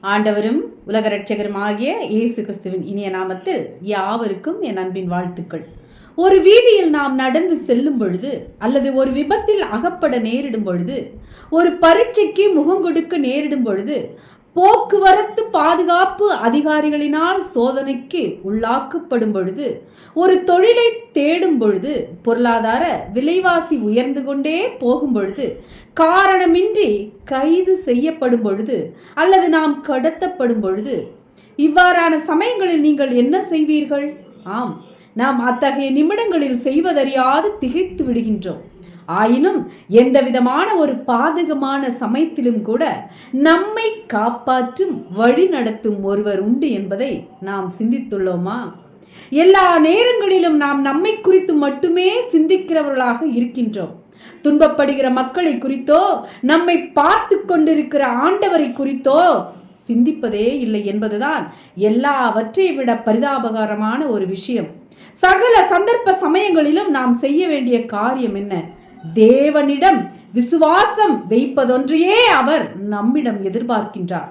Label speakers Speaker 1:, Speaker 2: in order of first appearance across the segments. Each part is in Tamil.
Speaker 1: ஆண்டவரும் உலக இரட்சகருமாகிய இயேசு கிறிஸ்துவின் இனிய நாமத்தில் யாவருக்கும் என் அன்பின் வாழ்த்துக்கள். ஒரு வீதியில் நாம் நடந்து செல்லும் பொழுது, அல்லது ஒரு விபத்தில் அகப்பட நேரிடும் பொழுது, ஒரு பரீட்சைக்கு முகம் கொடுக்க நேரிடும் பொழுது, போக்குவரத்து பாதுகாப்பு அதிகாரிகளினால் சோதனைக்கு உள்ளாக்கப்படும் பொழுது, ஒரு தொழிலை தேடும் பொழுது, பொருளாதார விலைவாசி உயர்ந்து கொண்டே போகும் பொழுது, காரணமின்றி கைது செய்யப்படும் பொழுது, அல்லது நாம் கடத்தப்படும் பொழுது, இவ்வாறான சமயங்களில் நீங்கள் என்ன செய்வீர்கள்? ஆம், நாம் அத்தகைய நிமிடங்களில் செய்வதறியாது திகைத்து விடுகின்றோம். ஆயினும் எந்த விதமான ஒரு பாதகமான சமயத்திலும் கூட நம்மை காப்பாற்றும் வழி நடத்தும் ஒருவர் உண்டு என்பதை நாம் சிந்தித்துள்ளோமா? எல்லா நேரங்களிலும் நாம் நம்மை குறித்து மட்டுமே சிந்திக்கிறவர்களாக இருக்கின்றோம். துன்பப்படுகிற மக்களை குறித்தோ, நம்மை பார்த்து கொண்டிருக்கிற ஆண்டவரை குறித்தோ சிந்திப்பதே இல்லை என்பதுதான் எல்லாவற்றை விட பரிதாபகரமான ஒரு விஷயம். சகல சந்தர்ப்ப சமயங்களிலும் நாம் செய்ய வேண்டிய காரியம் என்ன? தேவனிடம் விசுவாசம் வைப்பதொன்றையே அவர் நம்மிடம் எதிர்பார்க்கின்றார்.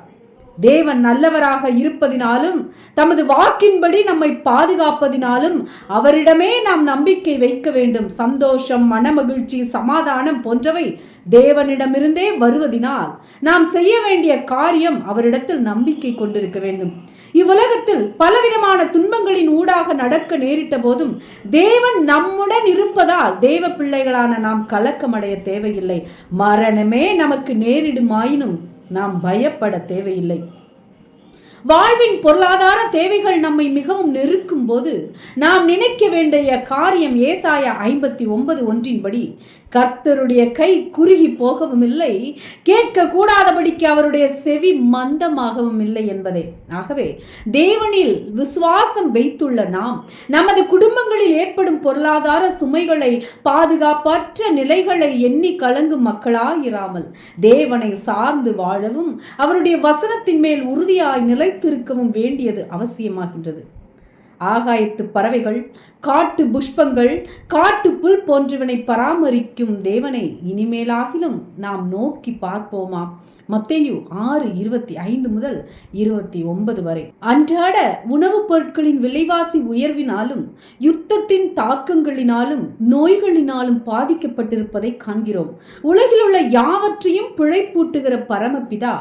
Speaker 1: தேவன் நல்லவராக இருப்பதினாலும், தமது வாக்கின்படி நம்மை பாதுகாப்பதினாலும் அவரிடமே நாம் நம்பிக்கை வைக்க வேண்டும். சந்தோஷம், மனமகிழ்ச்சி, சமாதானம் போன்றவை தேவனிடமிருந்தே வருவதினால் நாம் செய்ய வேண்டிய காரியம் அவரிடத்தில் நம்பிக்கை கொண்டிருக்க வேண்டும். இவ்வுலகத்தில் பலவிதமான துன்பங்களின் ஊடாக நடக்க நேரிட்ட போதும் தேவன் நம்முடன் இருப்பதால் தேவ பிள்ளைகளான நாம் கலக்கமடைய தேவையில்லை. மரணமே நமக்கு நேரிடுமாயினும் நாம் பயப்பட தேவையில்லை. வாழ்வின் பொருளாதார தேவைகள் நம்மை மிகவும் நெருக்கும் போது நாம் நினைக்க வேண்டிய காரியம் ஏசாயா 59:1 கர்த்தருடைய கை குறுகி போகவும் இல்லை, கேட்க கூடாதபடிக்கு அவருடைய செவி மந்தமாகவும் இல்லை என்பதே. ஆகவே தேவனில் விசுவாசம் வைத்துள்ள நாம் நமது குடும்பங்களில் ஏற்படும் பொருளாதார சுமைகளை, பாதுகாப்பற்ற நிலைகளை எண்ணி கலங்கும் மக்களாயிராமல் தேவனை சார்ந்து வாழவும் அவருடைய வசனத்தின் மேல் உறுதியாய் நிலைத்திருக்கவும் வேண்டியது அவசியமாகின்றது. ஆகாயத்து பறவைகள், காட்டு புஷ்பங்கள், காட்டு புல் போன்றவனை பராமரிக்கும் தேவனை இனிமேலாகிலும் நாம் நோக்கி பார்ப்போமா? மத்தேயு 6:25-29 வரை. அன்றாட உணவுப் பொருட்களின் விலைவாசி உயர்வினாலும், யுத்தத்தின் தாக்கங்களினாலும், நோய்களினாலும் பாதிக்கப்பட்டிருப்பதை காண்கிறோம். உலகில் உள்ள யாவற்றையும் பிழைப்பூட்டுகிற பரமபிதா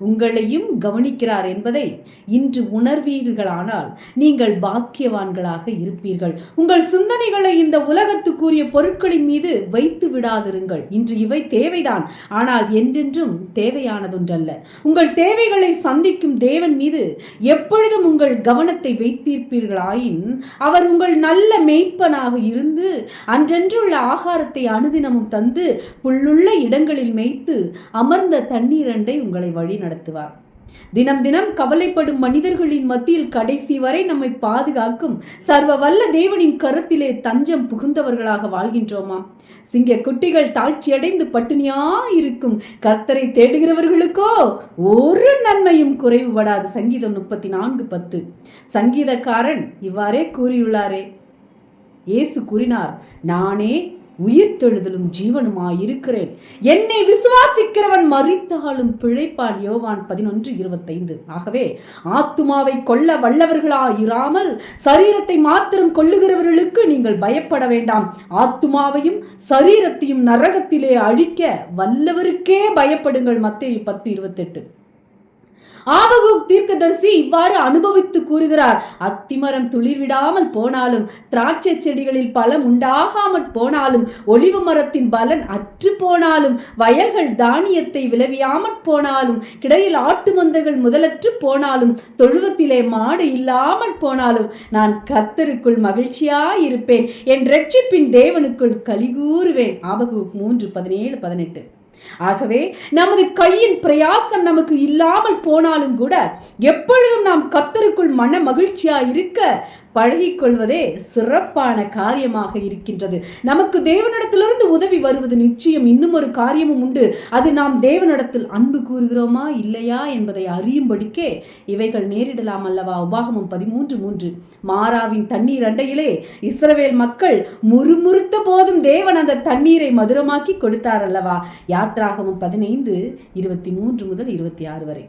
Speaker 1: உங்களையும் கவனிக்கிறார் என்பதை இன்று உணர்வீர்களானால் நீங்கள் பாக்கியவான்களாக இருப்பீர்கள். உங்கள் சிந்தனைகளை இந்த உலகத்துக்குரிய பொருட்களின் மீது வைத்து விடாதிருங்கள். இன்று இவை தேவைதான், ஆனால் என்றென்றும் தேவையானதொன்றல்ல. உங்கள் தேவைகளை சந்திக்கும் தேவன் மீது எப்பொழுதும் உங்கள் கவனத்தை வைத்திருப்பீர்களாயின் அவர் உங்கள் நல்ல மேய்ப்பனாக இருந்து அன்றென்றுள்ள ஆகாரத்தை அனுதினமும் தந்து புல்லுள்ள இடங்களில் மேய்த்து அமர்ந்த தண்ணீரண்டை உங்களை வழி நடத்துவார். தினம் தினம் கவலைப்படும் மனிதர்களின் மத்தியில் கடைசி வரை நம்மை பாதுகாக்கும் சர்வ வல்ல தேவனின் கரத்திலே தஞ்சம் புகுந்தவர்களாக வாழ்கின்றோமா? சிங்க குட்டிகள் தாழ்ச்சியடைந்து பட்டினியா இருக்கும் கர்த்தரை தேடுகிறவர்களுக்கோ ஒரு நன்மையும் குறைவுபடாது. சங்கீதம் 34:10. சங்கீதக்காரன் இவ்வாறே கூறியுள்ளாரே. இயேசு கூறினார், நானே உயிர்த்தெழுதலும் ஜீவனுமாய் இருக்கிறேன், என்னை விசுவாசிக்கிறவன் மரித்தாலும் பிழைப்பான். யோவான் 11:25. ஆகவே ஆத்துமாவை கொல்ல வல்லவர்களாயிராமல் சரீரத்தை மாத்திரம் கொல்லுகிறவர்களுக்கு நீங்கள் பயப்பட வேண்டாம். ஆத்துமாவையும் சரீரத்தையும் நரகத்திலே அழிக்க வல்லவருக்கே பயப்படுங்கள். மத்தேயு 10:28. ஆபகுக் தீர்க்கதரிசி இவ்வாறு அனுபவித்து கூறுகிறார், அத்திமரம் துளிர்விடாமல் போனாலும், திராட்சை செடிகளில் பலம் உண்டாகாமல் போனாலும், ஒலிவ மரத்தின் பலன் அற்று போனாலும், வயல்கள் தானியத்தை விளைவியாமற் போனாலும், கிடையில் ஆட்டு மந்தைகள் முதலற்று போனாலும், தொழுவத்திலே மாடு இல்லாமல் போனாலும், நான் கர்த்தருக்குள் மகிழ்ச்சியாயிருப்பேன், என் இரட்சிப்பின் தேவனுக்குள் கலிகூறுவேன். ஆபகுக் 3:17-18. ஆகவே நமது கையின் பிரயாசம் நமக்கு இல்லாமல் போனாலும் கூட எப்பொழுதும் நாம் கர்த்தருக்குள் மன மகிழ்ச்சியாய் இருக்க பழகிக்கொள்வதே சிறப்பான காரியமாக இருக்கின்றது. நமக்கு தேவனிடத்திலிருந்து உதவி வருவது நிச்சயம். இன்னும் ஒரு காரியமும் உண்டு. அது நாம் தேவனிடத்தில் அன்பு கூறுகிறோமா இல்லையா என்பதை அறியும்படிக்கே இவைகள் நேரிடலாம் அல்லவா? உபாகமம் 13:3. மாராவின் தண்ணீர் அண்டையிலே இஸ்ரவேல் மக்கள் முறுமுறுத்த போதும் தேவன் அந்த தண்ணீரை மதுரமாக்கி கொடுத்தார் அல்லவா? யாத்ராகமம் 15:23-26 வரை.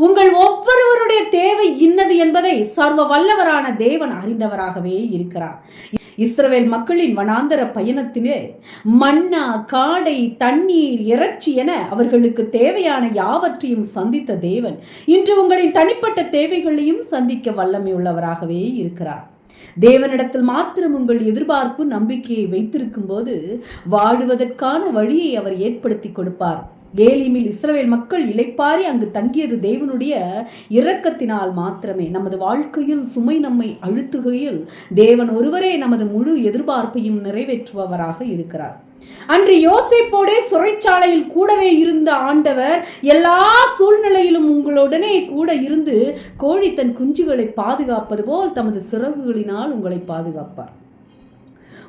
Speaker 1: உங்கள் ஒவ்வொருவருடைய தேவை இன்னது என்பதை சர்வ வல்லவரான தேவன் அறிந்தவராகவே இருக்கிறார். இஸ்ரவேல் மக்களின் வனாந்தர பயணத்திலே மன்னா, காடை, தண்ணீர், இறைச்சி என அவர்களுக்கு தேவையான யாவற்றையும் சந்தித்த தேவன் இன்று உங்களின் தனிப்பட்ட தேவைகளையும் சந்திக்க வல்லமை உள்ளவராகவே இருக்கிறார். தேவனிடத்தில் மாத்திரம் உங்கள் எதிர்பார்ப்பு நம்பிக்கையை வைத்திருக்கும் போது வாழுவதற்கான வழியை அவர் ஏற்படுத்தி கொடுப்பார். ஏலிமில் இஸ்ரவேல் மக்கள் இளைப்பாரி அங்கு தங்கியது தேவனுடைய இரக்கத்தினால் மாத்திரமே. நமது வாழ்க்கையில் சுமை நம்மை அழுத்துகையில் தேவன் ஒருவரே நமது முழு எதிர்பார்ப்பையும் நிறைவேற்றுபவராக இருக்கிறார். அன்று யோசேப்போடே சிறைச்சாலையில் கூடவே இருந்த ஆண்டவர் எல்லா சூழ்நிலையிலும் உங்களுடனே கூட இருந்து கோழி தன் குஞ்சுகளை பாதுகாப்பது போல் தமது சிறகுகளினால் உங்களை பாதுகாப்பார்.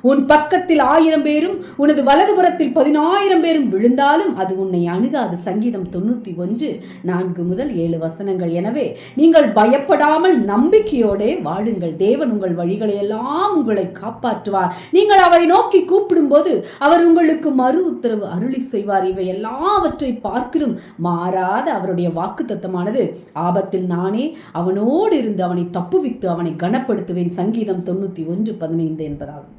Speaker 1: உன் பக்கத்தில் 1000 பேரும் உனது வலதுபுறத்தில் 10,000 பேரும் விழுந்தாலும் அது உன்னை அணுகாது. சங்கீதம் 91:4-7 எனவே நீங்கள் பயப்படாமல் நம்பிக்கையோட வாடுங்கள். தேவன் உங்கள் வழிகளை எல்லாம் உங்களை காப்பாற்றுவார். நீங்கள் அவரை நோக்கி கூப்பிடும் போது அவர் உங்களுக்கு மறு உத்தரவு அருளி செய்வார். இவை எல்லாவற்றை பார்க்கிலும் மாறாத அவருடைய வாக்குத்தத்தமானது, ஆபத்தில் நானே அவனோடு இருந்து அவனை தப்புவித்து அவனை கனப்படுத்துவேன். சங்கீதம் 91:15 என்பதாகும்.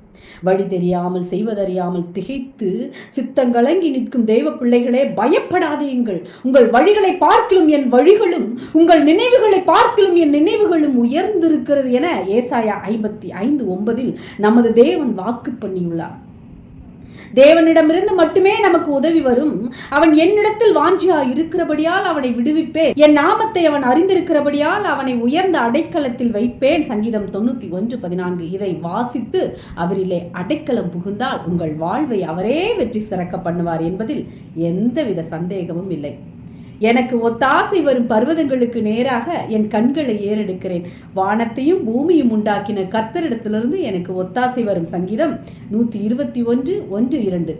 Speaker 1: வழி தெரியாமல் செய்வதறியாமல் திகைத்து சித்தங்கலங்கி நிற்கும் தெய்வ பிள்ளைகளே, பயப்படாதீங்கள். உங்கள் வழிகளை பார்க்கிலும் என் வழிகளும், உங்கள் நினைவுகளை பார்க்கிலும் என் நினைவுகளும் உயர்ந்திருக்கிறது என ஏசாயா 55:9 நமது தேவன் வாக்கு பண்ணியுள்ளார். தேவனிடமிருந்து மட்டுமே நமக்கு உதவி வரும். அவன் என்னிடத்தில் வாஞ்சியா இருக்கிறபடியால் அவனை விடுவிப்பேன். என் நாமத்தை அவன் அறிந்திருக்கிறபடியால் அவனை உயர்ந்த அடைக்கலத்தில் வைப்பேன். சங்கீதம் 91:14 இதை வாசித்து அவரிலே அடைக்கலம் புகுந்தால் உங்கள் வாழ்வை அவரே வெற்றி சிறக்க பண்ணுவார் என்பதில் எந்தவித சந்தேகமும் இல்லை. எனக்கு ஒத்தாசை வரும் பர்வதங்களுக்கு நேராக என் கண்களை ஏறெடுக்கிறேன். வானத்தையும் பூமியும் உண்டாக்கின கர்த்தரிடத்திலிருந்து எனக்கு ஒத்தாசை வரும். சங்கீதம் 121:1-2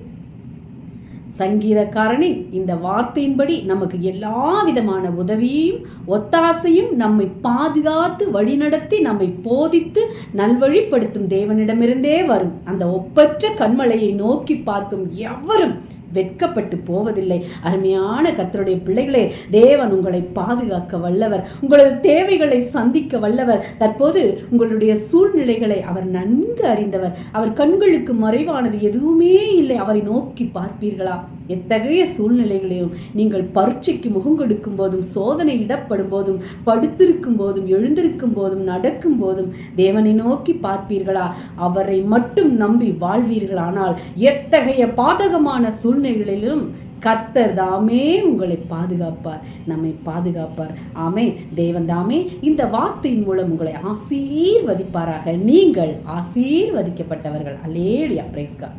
Speaker 1: சங்கீதக்காரனின் இந்த வார்த்தையின்படி நமக்கு எல்லா விதமான உதவியையும் ஒத்தாசையும் நம்மை பாதுகாத்து வழிநடத்தி நம்மை போதித்து நல்வழிப்படுத்தும் தேவனிடமிருந்தே வரும். அந்த ஒப்பற்ற கண்மலையை நோக்கி பார்க்கும் எவரும் வெட்கப்பட்டு போவதில்லை. அருமையான கர்த்தருடைய பிள்ளைகளே, தேவன் உங்களை பாதுகாக்க வல்லவர். உங்களது தேவைகளை சந்திக்க வல்லவர். தற்போது உங்களுடைய சூழ்நிலைகளை அவர் நன்கு அறிந்தவர். அவர் கண்களுக்கு மறைவானது எதுவுமே இல்லை. அவரை நோக்கி பார்ப்பீர்களா? எத்தகைய சூழ்நிலைகளையும் நீங்கள் பரீட்சைக்கு முகம் கொடுக்கும் போதும், சோதனை இடப்படும் போதும், படுத்திருக்கும் போதும், எழுந்திருக்கும் போதும், நடக்கும் போதும் தேவனை நோக்கி பார்ப்பீர்களா? அவரை மட்டும் நம்பி வாழ்வீர்களானால் எத்தகைய பாதகமான சூழ்நிலைகளிலும் கர்த்தர் தாமே உங்களை பாதுகாப்பார், நம்மை பாதுகாப்பார். ஆமென். தேவன் தாமே இந்த வார்த்தையின் மூலம் உங்களை ஆசீர்வதிப்பாராக. நீங்கள் ஆசீர்வதிக்கப்பட்டவர்கள். அல்லேலூயா. Price God.